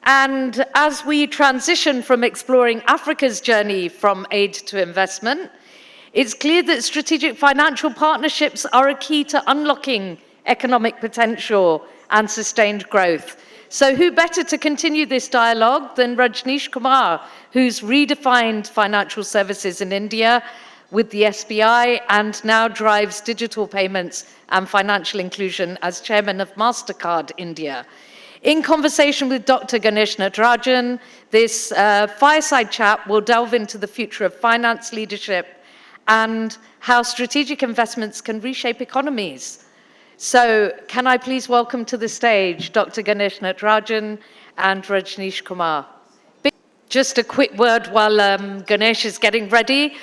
And as we transition from exploring Africa's journey from aid to investment, it's clear that strategic financial partnerships are a key to unlocking economic potential and sustained growth. So who better to continue this dialogue than Rajnish Kumar, who's redefined financial services in India with the SBI and now drives digital payments and financial inclusion as chairman of MasterCard India. In conversation with Dr. Ganesh Natarajan, this fireside chat will delve into the future of finance leadership and how strategic investments can reshape economies. So can I please welcome to the stage Dr. Ganesh Natarajan and Rajnish Kumar. Just a quick word while Ganesh is getting ready.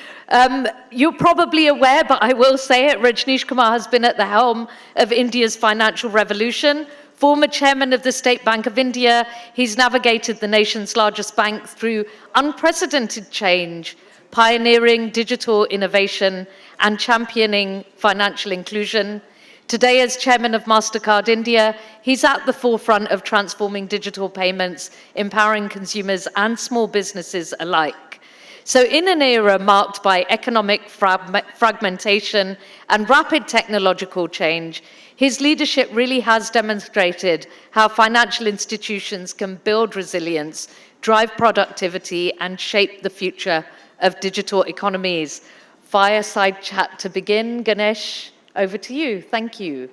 You're probably aware, but I will say it, Rajnish Kumar has been at the helm of India's financial revolution. Former chairman of the State Bank of India, he's navigated the nation's largest bank through unprecedented change, pioneering digital innovation and championing financial inclusion. Today, as chairman of MasterCard India, he's at the forefront of transforming digital payments, empowering consumers and small businesses alike. So in an era marked by economic fragmentation and rapid technological change, his leadership really has demonstrated how financial institutions can build resilience, drive productivity, and shape the future of digital economies. Fireside chat to begin. Ganesh, over to you. Thank you.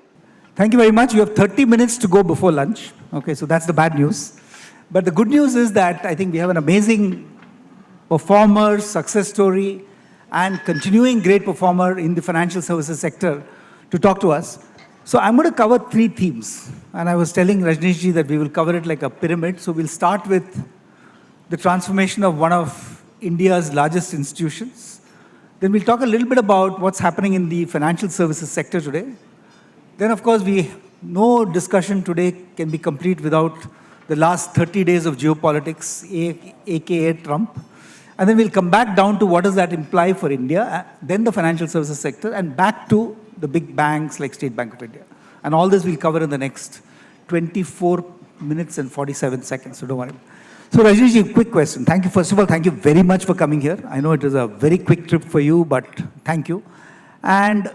Thank you very much. You have 30 minutes to go before lunch. Okay, so that's the bad news. But the good news is that I think we have an amazing performer, success story, and continuing great performer in the financial services sector to talk to us. So I'm going to cover three themes. And I was telling Rajnishji that we will cover it like a pyramid. So we'll start with the transformation of one of India's largest institutions. Then we'll talk a little bit about what's happening in the financial services sector today. Then, of course, no discussion today can be complete without the last 30 days of geopolitics, aka Trump. And then we'll come back down to what does that imply for India, then the financial services sector, and back to the big banks like State Bank of India. And all this we'll cover in the next 24 minutes and 47 seconds, so don't worry. So Rajnish, quick question. Thank you. First of all, thank you very much for coming here. I know it was a very quick trip for you, but thank you. And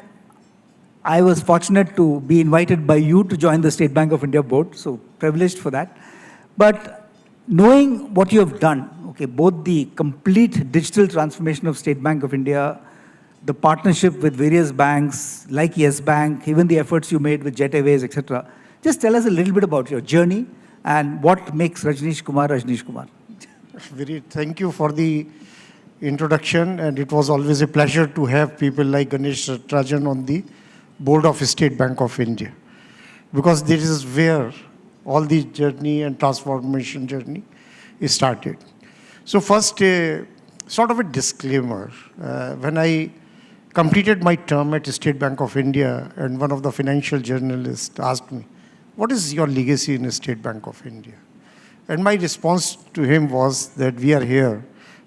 I was fortunate to be invited by you to join the State Bank of India board, so privileged for that. But knowing what you have done, okay, both the complete digital transformation of State Bank of India, the partnership with various banks like Yes Bank, even the efforts you made with Jet Airways, etc. Just tell us a little bit about your journey and what makes Rajnish Kumar Rajnish Kumar. Thank you for the introduction, and it was always a pleasure to have people like Ganesh Natarajan on the board of State Bank of India, because this is where all the journey and transformation journey is started. So first, sort of a disclaimer. When I completed my term at State Bank of India, and one of the financial journalists asked me, what is your legacy in State Bank of India? And my response to him was that we are here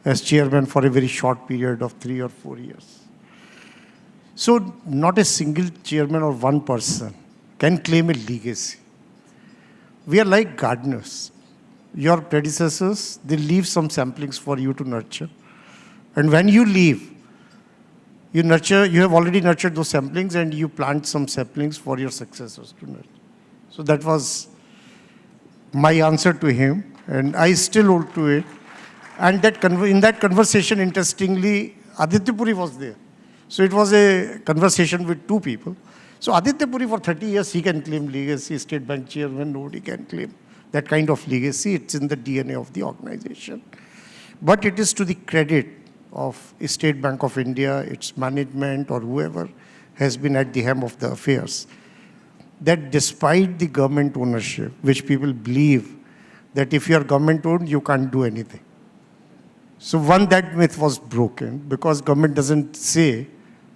as chairman for a very short period of 3 or 4 years. So not a single chairman or one person can claim a legacy. We are like gardeners. Your predecessors, they leave some samplings for you to nurture. And when you leave, you have already nurtured those samplings, and you plant some saplings for your successors to nurture. So that was my answer to him, and I still hold to it. And in that conversation, interestingly, Aditya Puri was there. So it was a conversation with two people. So Aditya Puri, for 30 years, he can claim legacy. State Bank chairman, nobody can claim that kind of legacy. It's in the DNA of the organization. But it is to the credit of State Bank of India, its management, or whoever has been at the helm of the affairs, that despite the government ownership, which people believe that if you are government owned, you can't do anything. So that myth was broken, because government doesn't say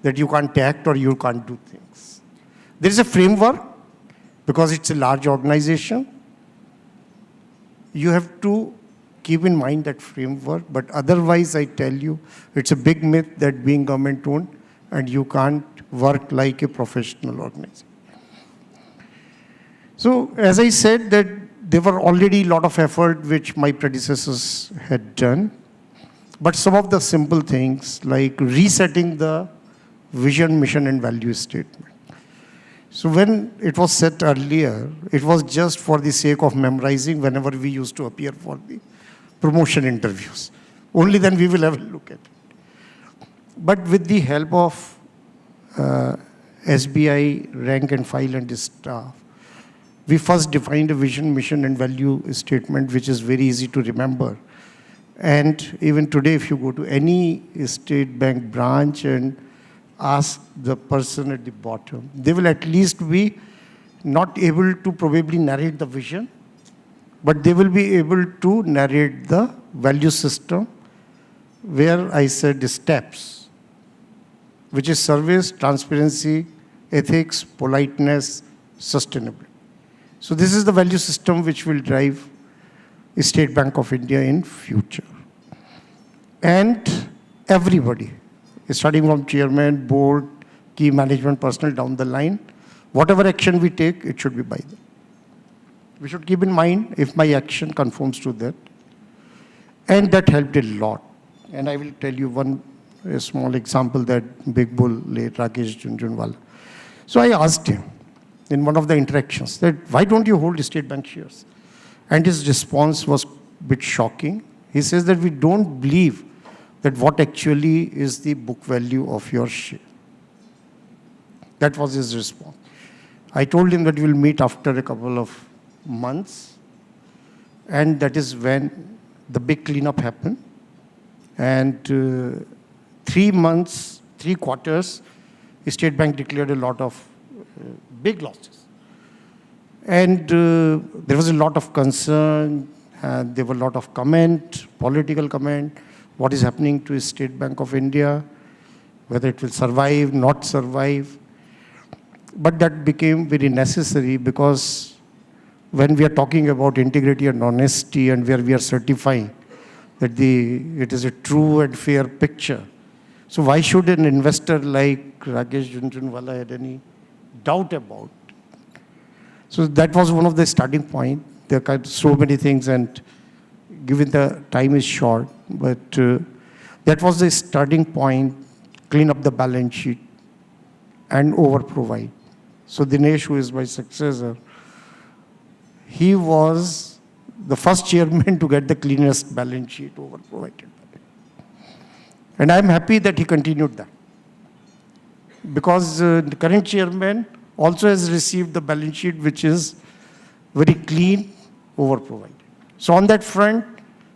that you can't act or you can't do things. There is a framework, because it's a large organization. You have to keep in mind that framework, but otherwise I tell you, it's a big myth that being government owned and you can't work like a professional organization. So as I said, that there were already a lot of effort which my predecessors had done. But some of the simple things like resetting the vision, mission, and value statement. So when it was set earlier, it was just for the sake of memorizing whenever we used to appear for the promotion interviews. Only then we will have a look at it. But with the help of SBI rank and file and staff, we first defined a vision, mission, and value statement, which is very easy to remember. And even today, if you go to any State Bank branch and ask the person at the bottom, they will at least be not able to probably narrate the vision, but they will be able to narrate the value system, where I said steps, which is service, transparency, ethics, politeness, sustainability. So this is the value system which will drive State Bank of India in future. And everybody, starting from chairman, board, key management personnel down the line, whatever action we take, it should be by them. We should keep in mind if my action conforms to that. And that helped a lot. And I will tell you a small example that Big Bull, late Rakesh Jhunjhunwala. So I asked him in one of the interactions that, why don't you hold State Bank shares? And his response was a bit shocking. He says that we don't believe that what actually is the book value of your share. That was his response. I told him that we'll meet after a couple of months, and that is when the big cleanup happened. And 3 months, 3 quarters, State Bank declared a lot of big losses. And there was a lot of concern, and there were a lot of political comment, what is happening to State Bank of India, whether it will survive, not survive. But that became very necessary, because when we are talking about integrity and honesty, and where we are certifying that it is a true and fair picture, so why should an investor like Rakesh Jhunjhunwala had any doubt about? So that was one of the starting point. There are so many things, and given the time is short, but that was the starting point, clean up the balance sheet and over-provide. So Dinesh, who is my successor, he was the first chairman to get the cleanest balance sheet over-provided. And I'm happy that he continued that. Because the current chairman also has received the balance sheet which is very clean, over-provided. So on that front,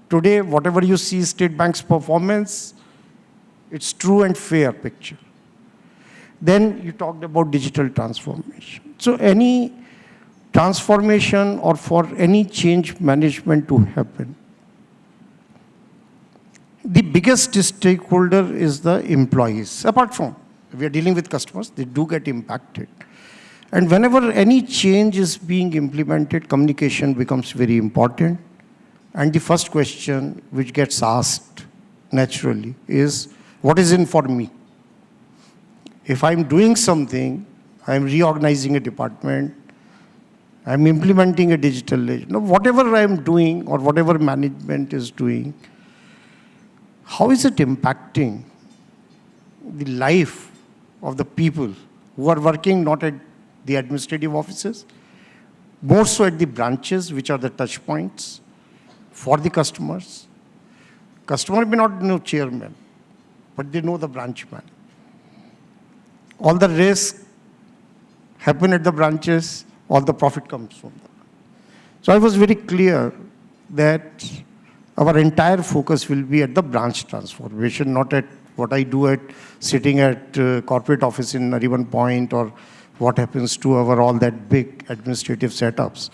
today, whatever you see State Bank's performance, it's true and fair picture. Then you talked about digital transformation. So any transformation or for any change management to happen, the biggest stakeholder is the employees. Apart from, we are dealing with customers, they do get impacted. And whenever any change is being implemented, communication becomes very important. And the first question which gets asked naturally is, what is in for me? If I'm doing something, I'm reorganizing a department, I'm implementing a digital ledger, whatever I'm doing or whatever management is doing, how is it impacting the life of the people who are working not at the administrative offices, more so at the branches, which are the touch points for the customers. Customer may not know chairman, but they know the branch man. All the risks happen at the branches, all the profit comes from them. So I was very clear that our entire focus will be at the branch transformation, not at what I do at sitting at corporate office in Nariman Point, or what happens to all that big administrative setups.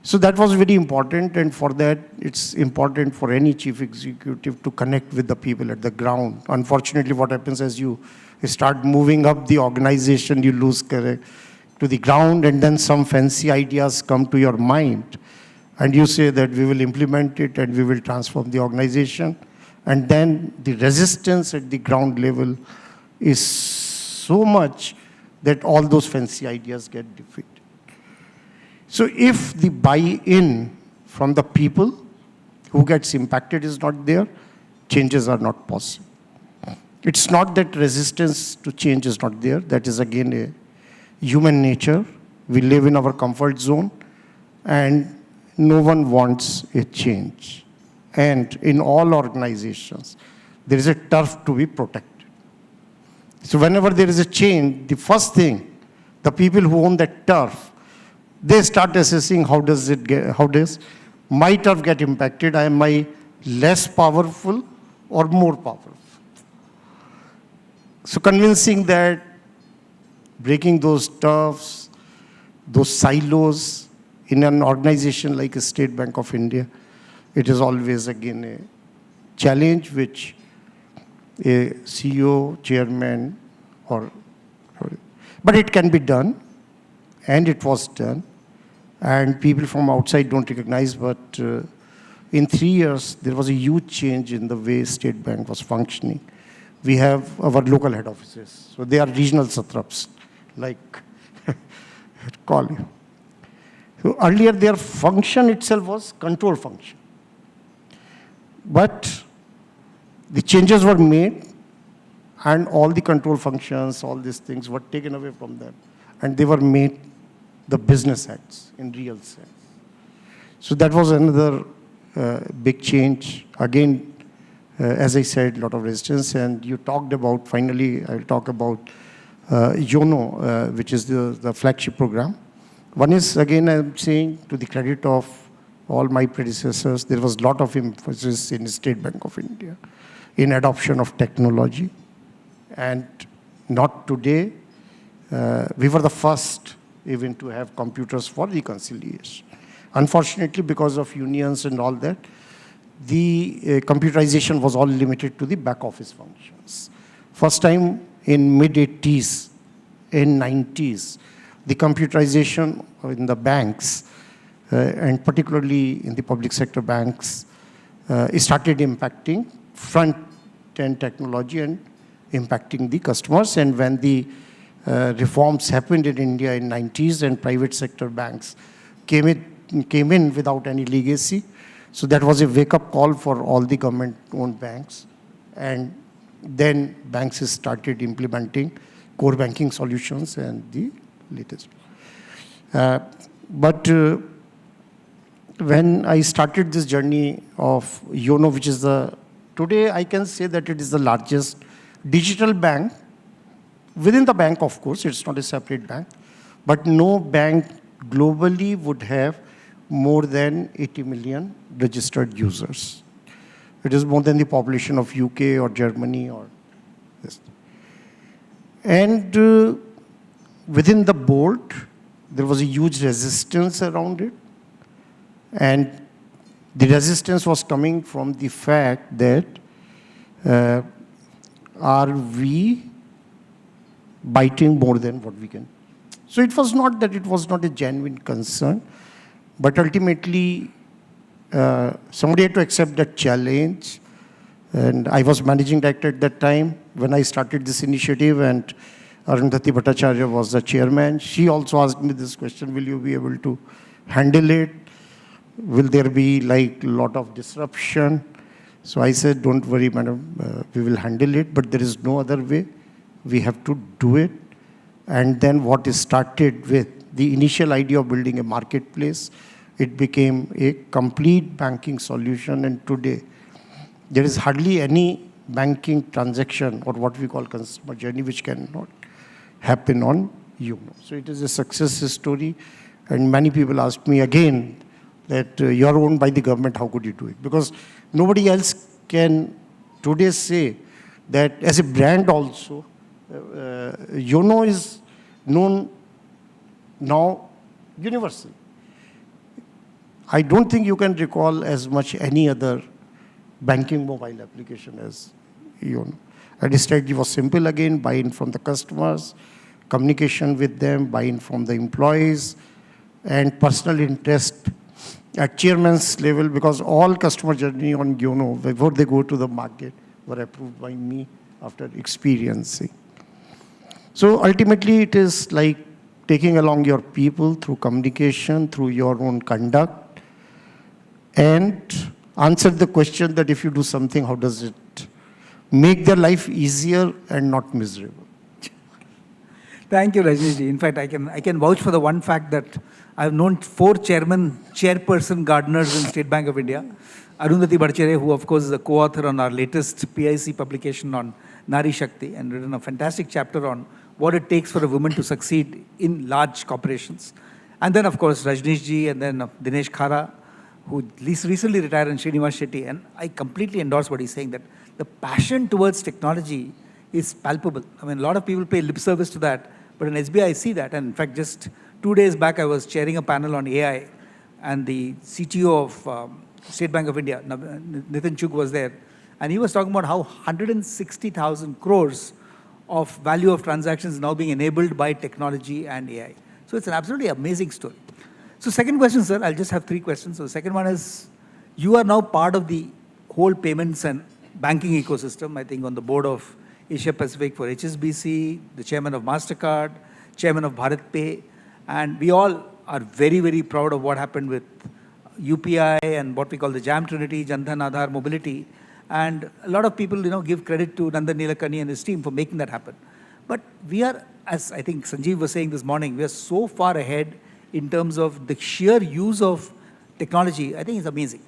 So that was very important, and for that, it's important for any chief executive to connect with the people at the ground. Unfortunately, what happens as you start moving up the organization, you lose to the ground, and then some fancy ideas come to your mind, and you say that we will implement it and we will transform the organization, and then the resistance at the ground level is so much that all those fancy ideas get defeated. So if the buy-in from the people who gets impacted is not there, changes are not possible. It's not that resistance to change is not there. That is again a human nature. We live in our comfort zone and no one wants a change. And in all organizations, there is a turf to be protected. So whenever there is a change, the first thing, the people who own that turf, they start assessing how does my turf get impacted? Am I less powerful or more powerful? So convincing that, breaking those turfs, those silos in an organization like a State Bank of India, it is always again a challenge which a CEO, chairman, but it can be done, and it was done. And people from outside don't recognize, but in 3 years, there was a huge change in the way State Bank was functioning. We have our local head offices. So they are regional satraps, like call you. So earlier, their function itself was control function. But the changes were made, and all the control functions, all these things were taken away from them. And they were made the business heads in real sense. So that was another big change. Again, as I said, a lot of resistance. And you talked about, finally, I'll talk about YONO, which is the flagship program. One is, again, I'm saying to the credit of all my predecessors, there was a lot of emphasis in State Bank of India in adoption of technology. And not today, we were the first even to have computers for reconciliation. Unfortunately, because of unions and all that, the computerization was all limited to the back office functions. First time in mid-80s, in 90s, the computerization in the banks, and particularly in the public sector banks, it started impacting front-end technology and impacting the customers. And when the reforms happened in India in 90s and private sector banks came in without any legacy, so that was a wake-up call for all the government-owned banks. And then banks started implementing core banking solutions and the latest. But when I started this journey of YONO, which is today I can say that it is the largest digital bank within the bank, of course, it's not a separate bank, but no bank globally would have more than 80 million registered users. It is more than the population of UK or Germany or this. And within the board, there was a huge resistance around it. And the resistance was coming from the fact that are we biting more than what we can? So it was not that it was not a genuine concern, but ultimately somebody had to accept that challenge. And I was managing director at that time when I started this initiative, and Arundhati Bhattacharya was the chairman. She also asked me this question, will you be able to handle it? Will there be like a lot of disruption? So I said, don't worry, madam, we will handle it, but there is no other way. We have to do it. And then what is started with the initial idea of building a marketplace, it became a complete banking solution. And today, there is hardly any banking transaction or what we call consumer journey which cannot happen on YONO. So it is a success story. And many people ask me again that you are owned by the government, how could you do it? Because nobody else can today say that as a brand also, YONO is known now universally. I don't think you can recall as much any other banking mobile application as YONO. And the strategy was simple again, buy-in from the customers, communication with them, buy-in from the employees, and personal interest at chairman's level, because all customer journey on YONO, before they go to the market, were approved by me after experiencing. So ultimately, it is like taking along your people through communication, through your own conduct, and answer the question that if you do something, how does it make their life easier and not miserable? Thank you, Rajnish ji. In fact, I can vouch for the one fact that I've known 4 chairperson gardeners in State Bank of India. Arundhati Badchere, who of course is a co-author on our latest PIC publication on Nari Shakti and written a fantastic chapter on what it takes for a woman to succeed in large corporations. And then of course Rajnish ji and then Dinesh Khara, who recently retired, and Srinivas Shetty. And I completely endorse what he's saying, that the passion towards technology is palpable. I mean, a lot of people pay lip service to that, but in SBI I see that. And in fact, just 2 days back, I was chairing a panel on AI, and the CTO of State Bank of India, Nitin Chugh, was there. And he was talking about how 160,000 crores of value of transactions is now being enabled by technology and AI. So it's an absolutely amazing story. So second question, sir, I'll just have 3 questions. So the second one is, you are now part of the whole payments and banking ecosystem, I think on the board of Asia Pacific for HSBC, the chairman of MasterCard, chairman of Bharat Pay, and we all are very, very proud of what happened with UPI and what we call the JAM Trinity, Jan Dhan Aadhaar Mobility. And a lot of people, give credit to Nandan Nilekani and his team for making that happen. But we are, as I think Sanjeev was saying this morning, we are so far ahead in terms of the sheer use of technology. I think it's amazing.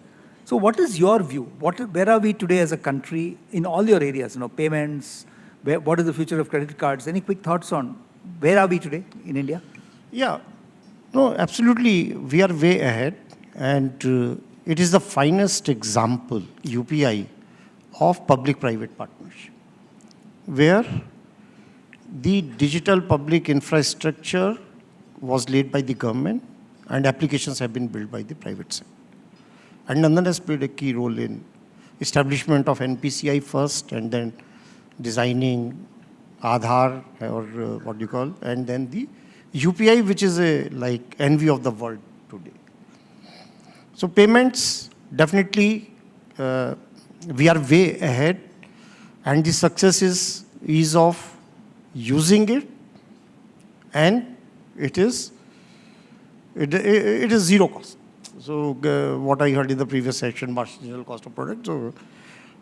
So what is your view? Where are we today as a country in all your areas? Payments, what is the future of credit cards? Any quick thoughts on where are we today in India? Yeah, no, absolutely. We are way ahead. And it is the finest example, UPI, of public-private partnership, where the digital public infrastructure was laid by the government and applications have been built by the private sector. And Nandan has played a key role in establishment of NPCI first, and then designing Aadhaar, or what do you call, and then the UPI, which is a envy of the world today. So payments, definitely, we are way ahead, and the success is ease of using it, and it is zero cost. So what I heard in the previous section, marginal cost of product. So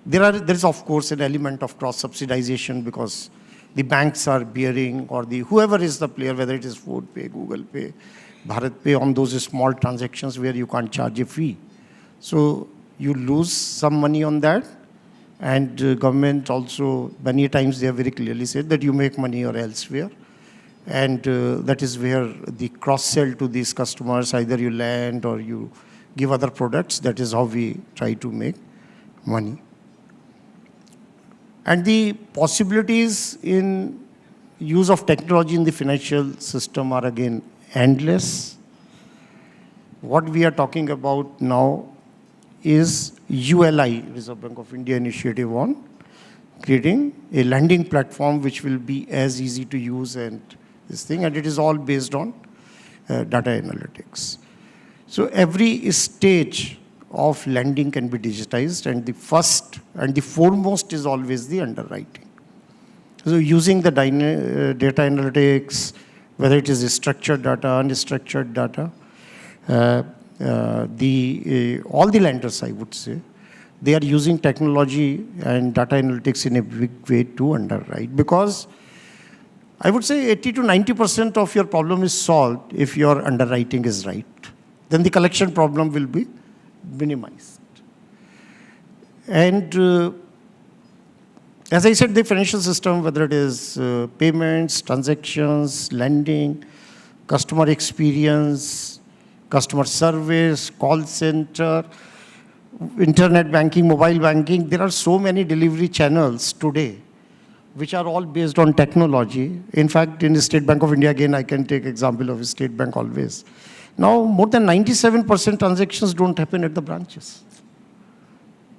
there is of course an element of cross subsidization, because the banks are bearing, or whoever is the player, whether it is PhonePe, Google Pay, Bharat Pay, on those small transactions where you can't charge a fee. So you lose some money on that. And government also, many times they have very clearly said that you make money or elsewhere. And that is where the cross-sell to these customers, either you lend or you give other products, that is how we try to make money. And the possibilities in use of technology in the financial system are again endless. What we are talking about now is ULI, Reserve Bank of India initiative on creating a lending platform which will be as easy to use and this thing, and it is all based on data analytics. So every stage of lending can be digitized, and the first and the foremost is always the underwriting. So using the data analytics, whether it is structured data, unstructured data, all the lenders, I would say, they are using technology and data analytics in a big way to underwrite, because I would say 80 to 90% of your problem is solved if your underwriting is right. Then the collection problem will be minimized. And as I said, the financial system, whether it is payments, transactions, lending, customer experience, customer service, call center, internet banking, mobile banking, there are so many delivery channels today which are all based on technology. In fact, in the State Bank of India, again, I can take example of State Bank always. Now, more than 97% transactions don't happen at the branches.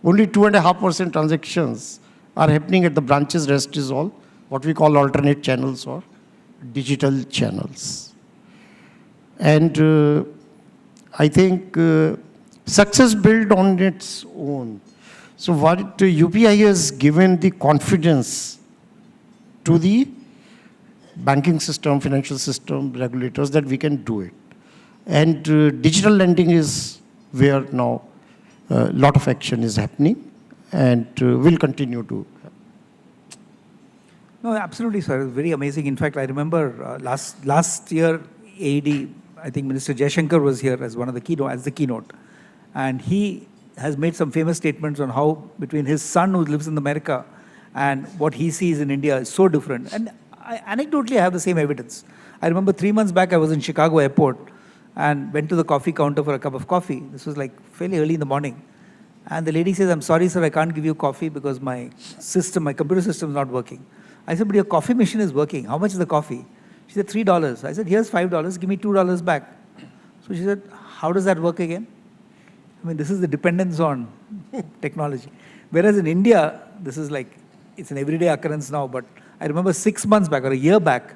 Only 2.5% transactions are happening at the branches. Rest is all what we call alternate channels or digital channels. And I think success built on its own. So what UPI has given the confidence to the banking system, financial system, regulators, that we can do it. And digital lending is where now a lot of action is happening and will continue to. No, absolutely, sir. It's very amazing. In fact, I remember last year, AED, I think Minister Jaishankar was here as one of the keynote, and he has made some famous statements on how between his son who lives in America and what he sees in India is so different. And anecdotally, I have the same evidence. I remember 3 months back, I was in Chicago airport and went to the coffee counter for a cup of coffee. This was like fairly early in the morning. And the lady says, "I'm sorry, sir, I can't give you coffee because my computer system is not working." I said, "But your coffee machine is working. How much is the coffee?" She said, $3. I said, "Here's $5. Give me $2 back." So she said, "How does that work again?" I mean, this is the dependence on technology. Whereas in India, this is like, it's an everyday occurrence now. But I remember 6 months back or a year back,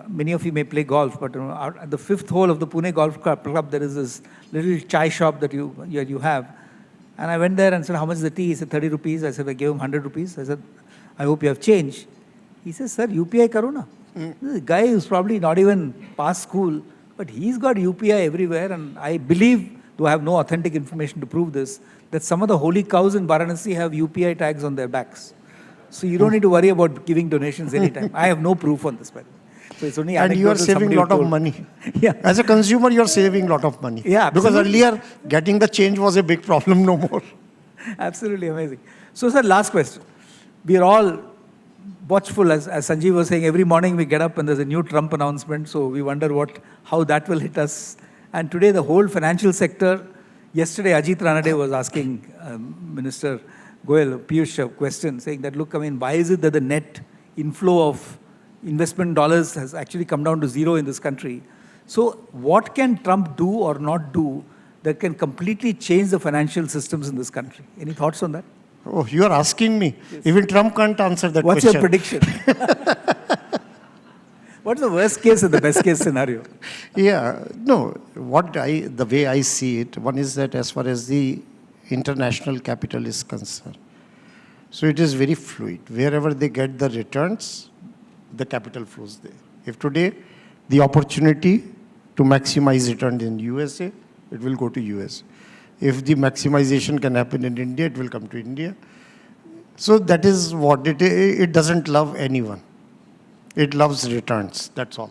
many of you may play golf, but at the 5th hole of the Pune Golf Club, there is this little chai shop that you have. And I went there and said, "How much is the tea?" He said, 30 rupees. I said, I gave him 100 rupees. I said, "I hope you have change." He says, "Sir, UPI karo na." This is a guy who's probably not even past school, but he's got UPI everywhere. And I believe, though I have no authentic information to prove this, that some of the holy cows in Varanasi have UPI tags on their backs. So you don't need to worry about giving donations anytime. I have no proof on this, by the way. So it's only and you are saving a lot of money. Yeah. As a consumer, you are saving a lot of money. Yeah, because absolutely. earlier, getting the change was a big problem, no more. Absolutely amazing. So, sir, last question. We are all watchful, as Sanjeev was saying, every morning we get up and there's a new Trump announcement, so we wonder how that will hit us. And today the whole financial sector, yesterday Ajit Ranade was asking Minister Goyal, Piyush, a question, saying that, look, I mean, why is it that the net inflow of investment dollars has actually come down to zero in this country? So what can Trump do or not do that can completely change the financial systems in this country? Any thoughts on that? Oh, you are asking me. Yes. Even Trump can't answer that What's question. What's your prediction? What's the worst case and the best case scenario? Yeah, no, the way I see it, one is that as far as the international capital is concerned, so it is very fluid. Wherever they get the returns, the capital flows there. If today the opportunity to maximize return in USA, it will go to US. If the maximization can happen in India, it will come to India. So that is what it doesn't love anyone. It loves returns, that's all.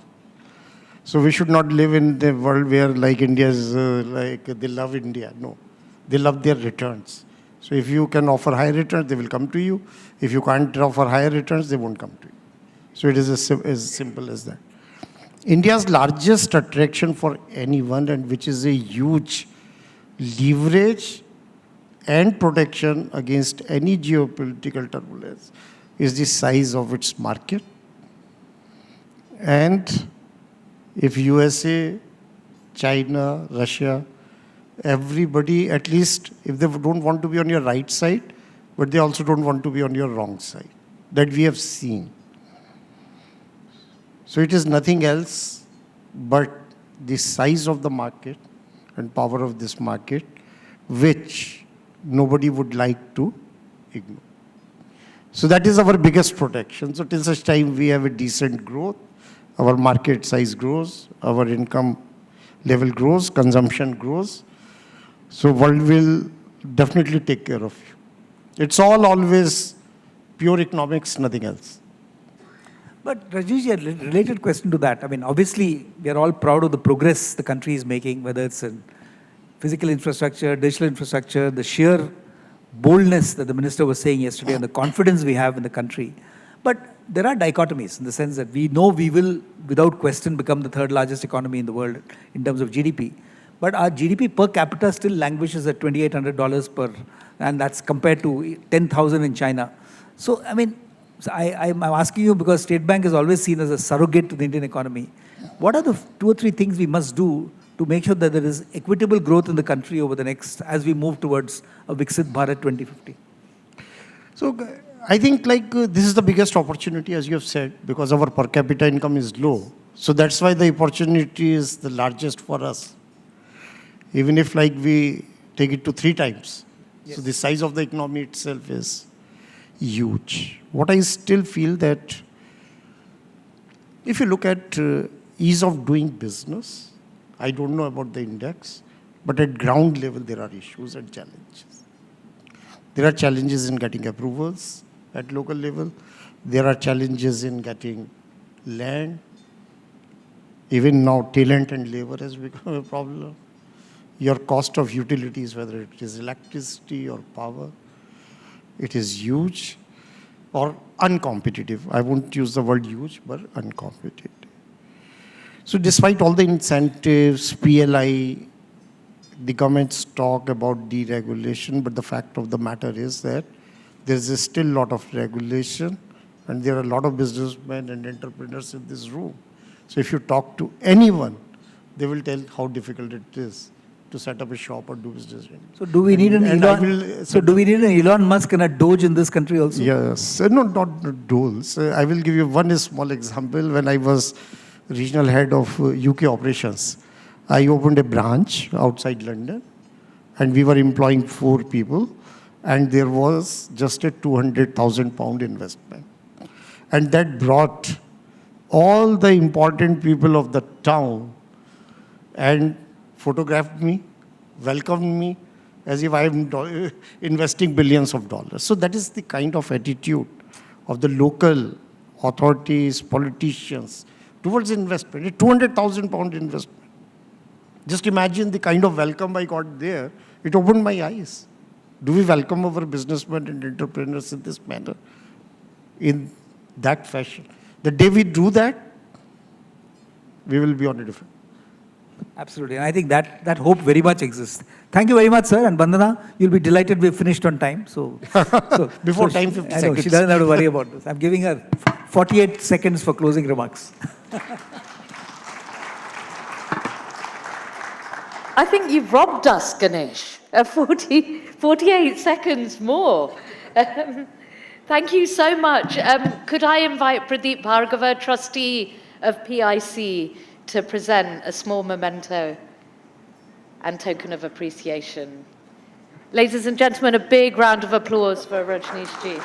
So we should not live in the world where like India is like they love India. No, they love their returns. So if you can offer high returns, they will come to you. If you can't offer higher returns, they won't come to you. So it is as simple as that. India's largest attraction for anyone, and which is a huge leverage and protection against any geopolitical turbulence, is the size of its market. And if USA, China, Russia, everybody, at least if they don't want to be on your right side, but they also don't want to be on your wrong side. That we have seen. So it is nothing else but the size of the market and power of this market, which nobody would like to ignore. So that is our biggest protection. So till such time we have a decent growth, our market size grows, our income level grows, consumption grows. So world will definitely take care of you. It's all always pure economics, nothing else. But Rajnish, a related question to that. I mean, obviously, we are all proud of the progress the country is making, whether it's in physical infrastructure, digital infrastructure, the sheer boldness that the minister was saying yesterday and the confidence we have in the country. But there are dichotomies in the sense that we know we will, without question, become the third largest economy in the world in terms of GDP. But our GDP per capita still languishes at $2,800 per, and that's compared to 10,000 in China. So, I mean, I'm asking you because State Bank is always seen as a surrogate to the Indian economy. What are the 2 or 3 things we must do to make sure that there is equitable growth in the country over the next, as we move towards a Viksit Bharat 2050? So I think this is the biggest opportunity, as you have said, because our per capita income is low. So that's why the opportunity is the largest for us. Even if we take it to 3 times. Yes. So the size of the economy itself is huge. What I still feel that If you look at ease of doing business, I don't know about the index, but at ground level, there are issues and challenges. There are challenges in getting approvals at local level. There are challenges in getting land. Even now, talent and labor has become a problem. Your cost of utilities, whether it is electricity or power, it is huge or uncompetitive. I won't use the word huge, but uncompetitive. So despite all the incentives, PLI, the governments talk about deregulation, but the fact of the matter is that there's still a lot of regulation, and there are a lot of businessmen and entrepreneurs in this room. So if you talk to anyone, they will tell how difficult it is to set up a shop or do business. So do we need an Elon? So do we need an Elon Musk and a Doge in this country also? Yes, no, not Doles. I will give you one small example. When I was regional head of UK operations, I opened a branch outside London, and we were employing 4 people, and there was just a £200,000 investment. And that brought all the important people of the town and photographed me, welcomed me, as if I am investing billions of dollars. So that is the kind of attitude of the local authorities, politicians, towards investment. A £200,000 investment. Just imagine the kind of welcome I got there. It opened my eyes. Do we welcome our businessmen and entrepreneurs in this manner, in that fashion? The day we do that, we will be on a different. Absolutely. And I think that hope very much exists. Thank you very much, sir. And Bandana, you'll be delighted we've finished on time. Before time, 50 I know, seconds. she doesn't have to worry about this. I'm giving her 48 seconds for closing remarks. I think you've robbed us, Ganesh. 48 seconds more. Thank you so much. Could I invite Pradeep Bhargava, trustee of PIC, to present a small memento and token of appreciation? Ladies and gentlemen, a big round of applause for Rajnish ji.